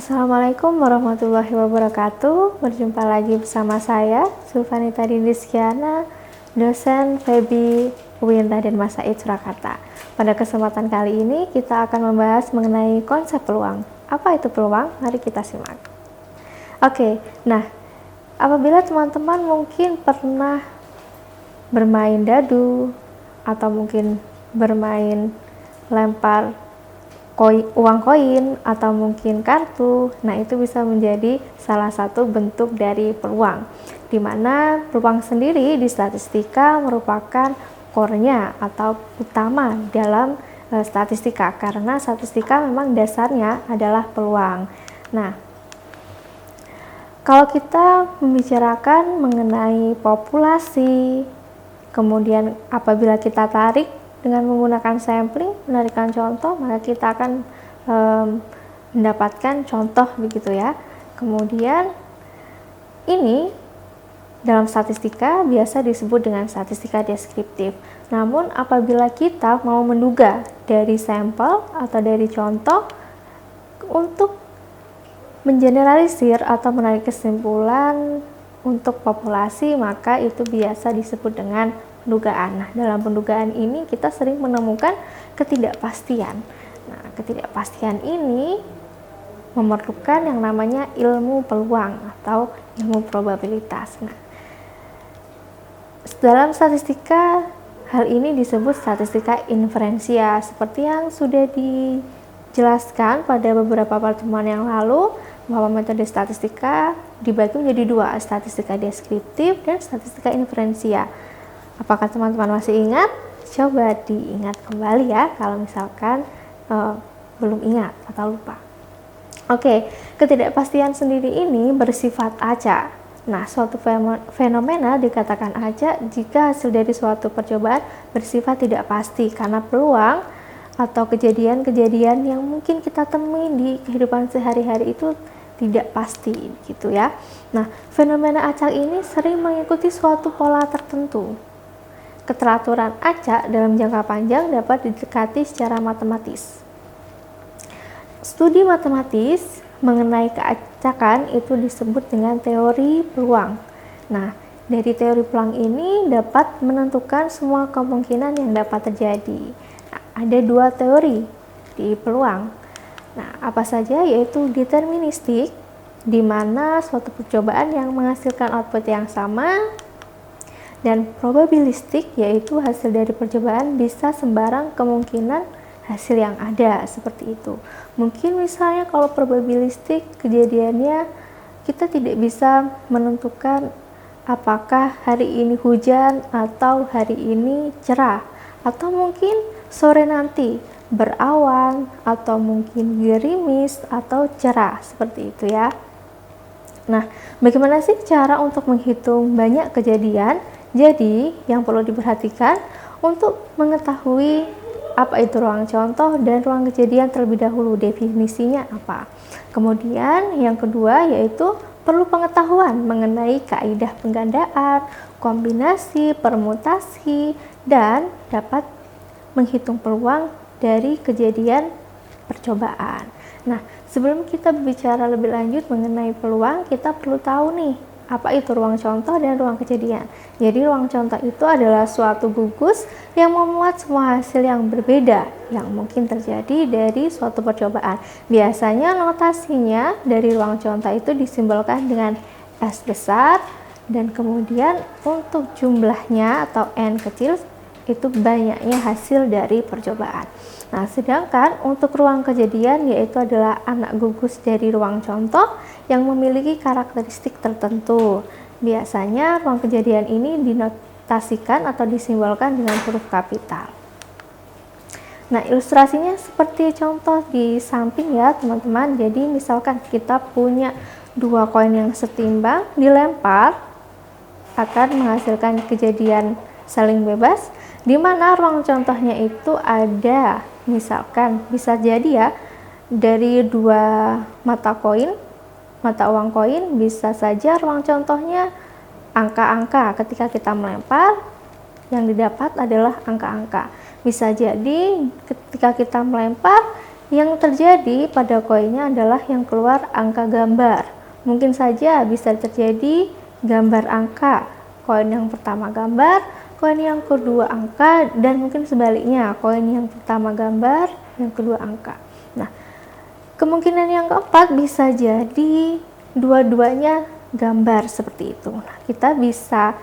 Assalamualaikum warahmatullahi wabarakatuh. Berjumpa lagi bersama saya, Sulfanita Dindiskiana, dosen FEBI UIN Raden Mas Said Surakarta. Pada kesempatan kali ini kita akan membahas mengenai konsep peluang. Apa itu peluang? Mari kita simak. Oke, nah apabila teman-teman mungkin pernah bermain dadu atau mungkin bermain lempar uang koin atau mungkin kartu, nah itu bisa menjadi salah satu bentuk dari peluang, di mana peluang sendiri di statistika merupakan core-nya atau utama dalam statistika, karena statistika memang dasarnya adalah peluang. Nah, kalau kita membicarakan mengenai populasi, kemudian apabila kita tarik dengan menggunakan sampling, menarikan contoh, maka kita akan mendapatkan contoh begitu ya. Kemudian ini dalam statistika biasa disebut dengan statistika deskriptif. Namun apabila kita mau menduga dari sampel atau dari contoh untuk mengeneralisir atau menarik kesimpulan untuk populasi, maka itu biasa disebut dengan pendugaan. Nah, dalam pendugaan ini kita sering menemukan ketidakpastian. Nah, ketidakpastian ini memerlukan yang namanya ilmu peluang atau ilmu probabilitas. Nah, dalam statistika hal ini disebut statistika inferensia, seperti yang sudah dijelaskan pada beberapa pertemuan yang lalu, bahwa metode statistika dibagi menjadi dua, statistika deskriptif dan statistika inferensia. Apakah teman-teman masih ingat? Coba diingat kembali ya kalau misalkan belum ingat atau lupa. Oke, ketidakpastian sendiri ini bersifat acak. Nah, suatu fenomena dikatakan acak jika hasil dari suatu percobaan bersifat tidak pasti, karena peluang atau kejadian-kejadian yang mungkin kita temui di kehidupan sehari-hari itu tidak pasti gitu ya. Nah, fenomena acak ini sering mengikuti suatu pola tertentu. Keteraturan acak dalam jangka panjang dapat didekati secara matematis. Studi matematis mengenai keacakan itu disebut dengan teori peluang. Nah, dari teori peluang ini dapat menentukan semua kemungkinan yang dapat terjadi. Nah, ada dua teori di peluang. Nah, apa saja? Yaitu deterministik, di mana suatu percobaan yang menghasilkan output yang sama, dan probabilistik, yaitu hasil dari percobaan bisa sembarang kemungkinan hasil yang ada, seperti itu. Mungkin misalnya kalau probabilistik kejadiannya kita tidak bisa menentukan apakah hari ini hujan atau hari ini cerah, atau mungkin sore nanti berawan atau mungkin gerimis atau cerah, seperti itu ya. Nah, bagaimana sih cara untuk menghitung banyak kejadian? Jadi, yang perlu diperhatikan untuk mengetahui apa itu ruang contoh dan ruang kejadian terlebih dahulu, definisinya apa. Kemudian, yang kedua yaitu perlu pengetahuan mengenai kaidah penggandaan, kombinasi, permutasi, dan dapat menghitung peluang dari kejadian percobaan. Nah, sebelum kita berbicara lebih lanjut mengenai peluang, kita perlu tahu nih, apa itu ruang contoh dan ruang kejadian. Jadi ruang contoh itu adalah suatu gugus yang memuat semua hasil yang berbeda yang mungkin terjadi dari suatu percobaan. Biasanya notasinya dari ruang contoh itu disimbolkan dengan S besar, dan kemudian untuk jumlahnya atau N kecil itu banyaknya hasil dari percobaan. Nah, sedangkan untuk ruang kejadian yaitu adalah anak gugus dari ruang contoh yang memiliki karakteristik tertentu. Biasanya ruang kejadian ini dinotasikan atau disimbolkan dengan huruf kapital. Nah, ilustrasinya seperti contoh di samping ya teman-teman. Jadi misalkan kita punya dua koin yang setimbang, dilempar akan menghasilkan kejadian saling bebas, di mana ruang contohnya itu ada, misalkan bisa jadi ya dari dua mata uang koin, bisa saja ruang contohnya angka-angka. Ketika kita melempar, yang didapat adalah angka-angka. Bisa jadi ketika kita melempar yang terjadi pada koinnya adalah yang keluar angka gambar. Mungkin saja bisa terjadi gambar angka, koin yang pertama gambar, koin yang kedua angka, dan mungkin sebaliknya, koin yang pertama gambar, yang kedua angka. Nah, kemungkinan yang keempat bisa jadi dua-duanya gambar seperti itu. Nah, kita bisa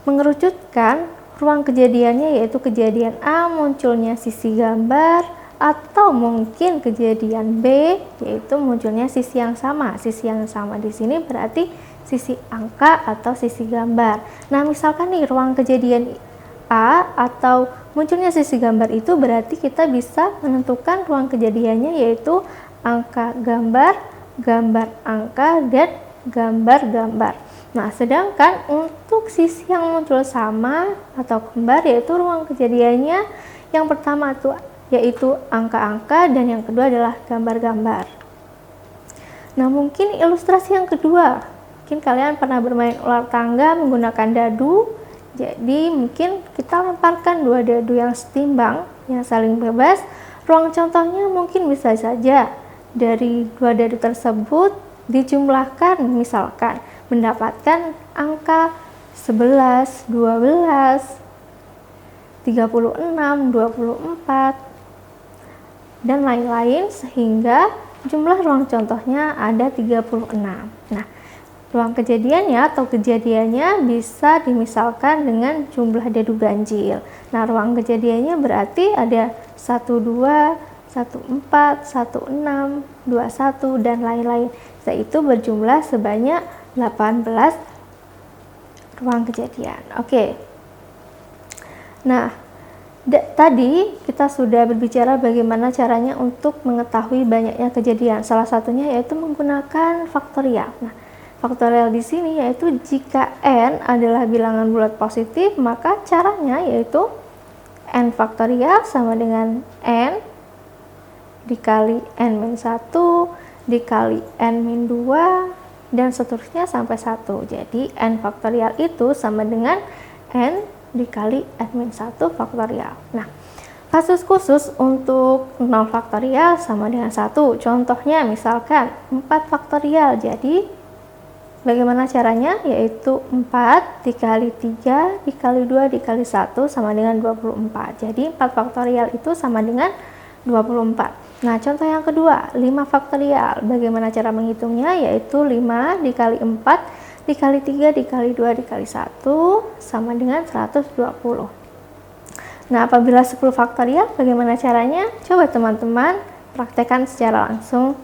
mengerucutkan ruang kejadiannya, yaitu kejadian A munculnya sisi gambar, atau mungkin kejadian B yaitu munculnya sisi yang sama. Sisi yang sama di sini berarti sisi angka atau sisi gambar. Nah, misalkan nih ruang kejadian A atau munculnya sisi gambar itu berarti kita bisa menentukan ruang kejadiannya yaitu angka gambar, gambar angka, dan gambar-gambar. Nah, sedangkan untuk sisi yang muncul sama atau kembar yaitu ruang kejadiannya yang pertama yaitu angka-angka dan yang kedua adalah gambar-gambar. Nah, mungkin ilustrasi yang kedua, mungkin kalian pernah bermain ular tangga menggunakan dadu. Jadi mungkin kita lemparkan dua dadu yang setimbang, yang saling bebas. Ruang contohnya mungkin bisa saja dari dua dadu tersebut dijumlahkan, misalkan mendapatkan angka 11, 12, 36, 24, dan lain-lain, sehingga jumlah ruang contohnya ada 36. Nah, ruang kejadiannya atau kejadiannya bisa dimisalkan dengan jumlah dadu ganjil. Nah, ruang kejadiannya berarti ada 12, 14, 16, 21, dan lain-lain. Yaitu berjumlah sebanyak 18 ruang kejadian. Oke. Nah, tadi kita sudah berbicara bagaimana caranya untuk mengetahui banyaknya kejadian. Salah satunya yaitu menggunakan faktorial. Nah, faktorial di sini yaitu jika n adalah bilangan bulat positif, maka caranya yaitu n faktorial sama dengan n dikali n-1 dikali n-2 dan seterusnya sampai 1. Jadi n faktorial itu sama dengan n dikali n-1 faktorial. Nah, kasus khusus untuk 0 faktorial sama dengan 1. Contohnya misalkan 4 faktorial. Jadi bagaimana caranya? Yaitu 4 dikali 3 dikali 2 dikali 1 sama dengan 24. Jadi 4 faktorial itu sama dengan 24. Nah, contoh yang kedua, 5 faktorial. Bagaimana cara menghitungnya? Yaitu 5 dikali 4 dikali 3 dikali 2 dikali 1 sama dengan 120. Nah, apabila 10 faktorial bagaimana caranya? Coba teman-teman praktekkan secara langsung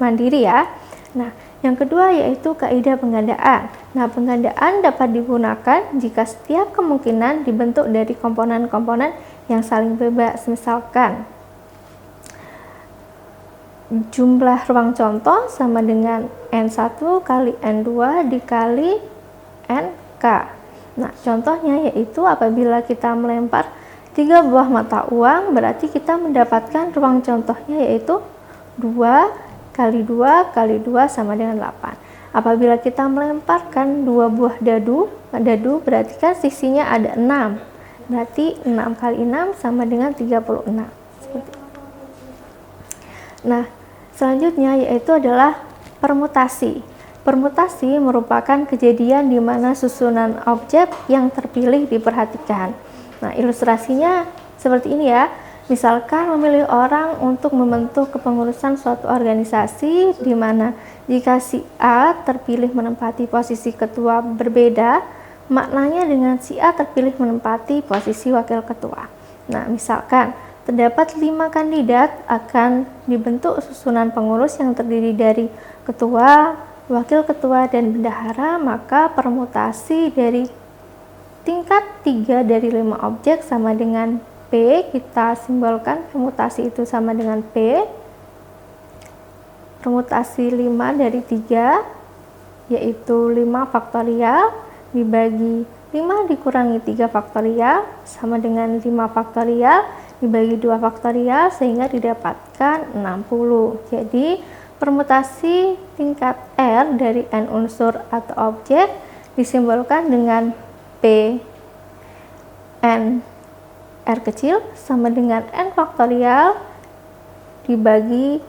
mandiri ya. Nah, yang kedua yaitu kaidah penggandaan. Nah, penggandaan dapat digunakan jika setiap kemungkinan dibentuk dari komponen-komponen yang saling bebas. Misalkan jumlah ruang contoh sama dengan N1 kali N2 dikali NK. Nah, contohnya yaitu apabila kita melempar 3 buah mata uang, berarti kita mendapatkan ruang contohnya yaitu 2 kali 2 kali 2 sama dengan 8. Apabila kita melemparkan 2 buah dadu berarti kan sisinya ada 6. Berarti 6 kali 6 sama dengan 36. Seperti itu. Nah, selanjutnya yaitu adalah permutasi. Permutasi merupakan kejadian di mana susunan objek yang terpilih diperhatikan. Nah, ilustrasinya seperti ini ya. Misalkan memilih orang untuk membentuk kepengurusan suatu organisasi di mana jika si A terpilih menempati posisi ketua berbeda, maknanya dengan si A terpilih menempati posisi wakil ketua. Nah, misalkan terdapat 5 kandidat, akan dibentuk susunan pengurus yang terdiri dari ketua, wakil ketua, dan bendahara. Maka permutasi dari tingkat 3 dari 5 objek sama dengan P. Kita simbolkan permutasi itu sama dengan P. Permutasi 5 dari 3 yaitu 5 faktorial dibagi 5 dikurangi 3 faktorial sama dengan 5 faktorial dibagi 2 faktorial sehingga didapatkan 60. Jadi permutasi tingkat R dari n unsur atau objek disimbolkan dengan P n R kecil sama dengan n faktorial dibagi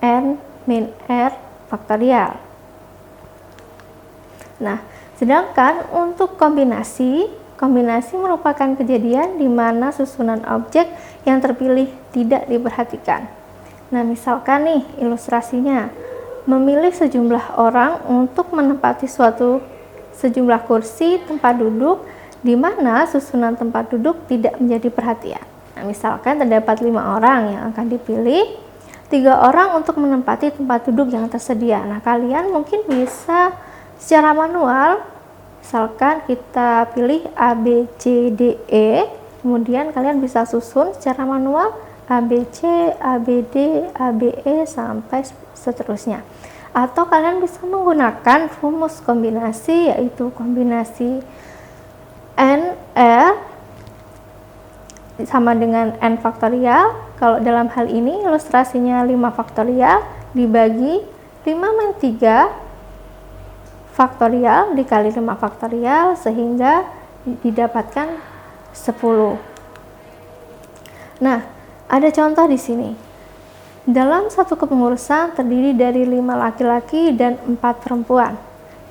N min R faktorial. Nah, sedangkan untuk kombinasi merupakan kejadian di mana susunan objek yang terpilih tidak diperhatikan. Nah, misalkan nih ilustrasinya, memilih sejumlah orang untuk menempati sejumlah kursi tempat duduk di mana susunan tempat duduk tidak menjadi perhatian. Nah, misalkan terdapat 5 orang yang akan dipilih, 3 orang untuk menempati tempat duduk yang tersedia. Nah, kalian mungkin bisa secara manual, misalkan kita pilih A, B, C, D, E, kemudian kalian bisa susun secara manual A, B, C, A, B, D, A, B, E, sampai seterusnya. Atau kalian bisa menggunakan rumus kombinasi, yaitu kombinasi N, R sama dengan N faktorial. Kalau dalam hal ini ilustrasinya 5 faktorial dibagi 5 min 3 faktorial dikali 5 faktorial sehingga didapatkan 10. Nah, ada contoh di sini. Dalam satu kepengurusan terdiri dari 5 laki-laki dan 4 perempuan.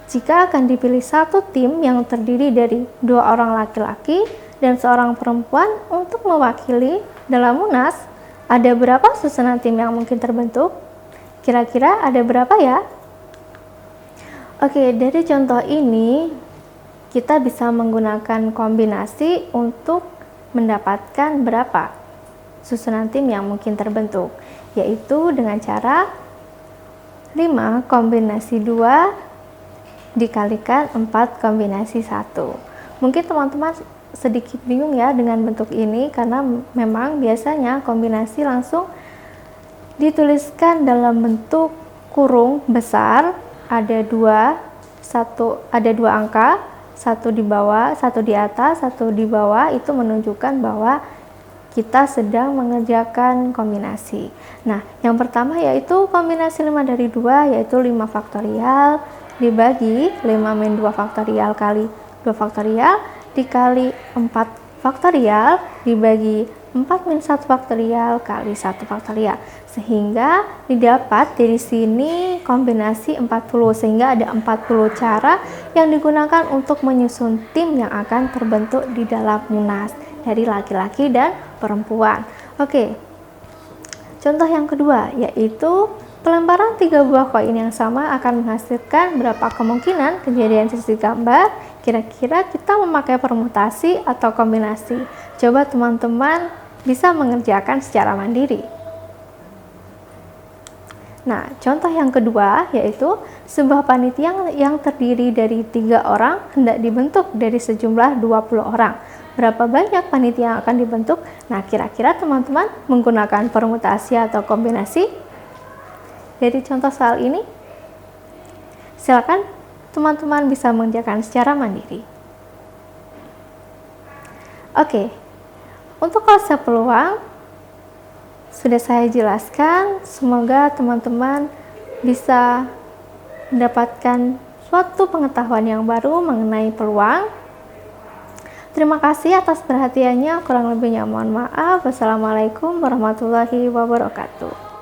Jika akan dipilih satu tim yang terdiri dari 2 orang laki-laki dan seorang perempuan untuk mewakili dalam Munas, ada berapa susunan tim yang mungkin terbentuk? Kira-kira ada berapa ya? Oke, dari contoh ini kita bisa menggunakan kombinasi untuk mendapatkan berapa susunan tim yang mungkin terbentuk, yaitu dengan cara 5 kombinasi 2 dikalikan 4 kombinasi 1. Mungkin teman-teman sedikit bingung ya dengan bentuk ini karena memang biasanya kombinasi langsung dituliskan dalam bentuk kurung besar, ada dua angka, satu di bawah, satu di atas, satu di bawah, itu menunjukkan bahwa kita sedang mengerjakan kombinasi. Nah, yang pertama yaitu kombinasi 5 dari 2, yaitu 5 faktorial dibagi 5 min 2 faktorial kali 2 faktorial dikali 4 faktorial dibagi 4 min 1 faktorial kali 1 faktorial, sehingga didapat dari sini kombinasi 40, sehingga ada 40 cara yang digunakan untuk menyusun tim yang akan terbentuk di dalam Munas dari laki-laki dan perempuan. Oke, contoh yang kedua yaitu pelemparan 3 buah koin yang sama akan menghasilkan berapa kemungkinan kejadian sisi gambar. Kira-kira kita memakai permutasi atau kombinasi? Coba teman-teman bisa mengerjakan secara mandiri. Nah, contoh yang kedua yaitu sebuah panitia yang terdiri dari 3 orang hendak dibentuk dari sejumlah 20 orang. Berapa banyak panitia yang akan dibentuk? Nah, kira-kira teman-teman menggunakan permutasi atau kombinasi? Dari contoh soal ini, silakan teman-teman bisa mengerjakan secara mandiri. Oke, untuk konsep peluang sudah saya jelaskan. Semoga teman-teman bisa mendapatkan suatu pengetahuan yang baru mengenai peluang. Terima kasih atas perhatiannya. Kurang lebihnya mohon maaf. Wassalamualaikum warahmatullahi wabarakatuh.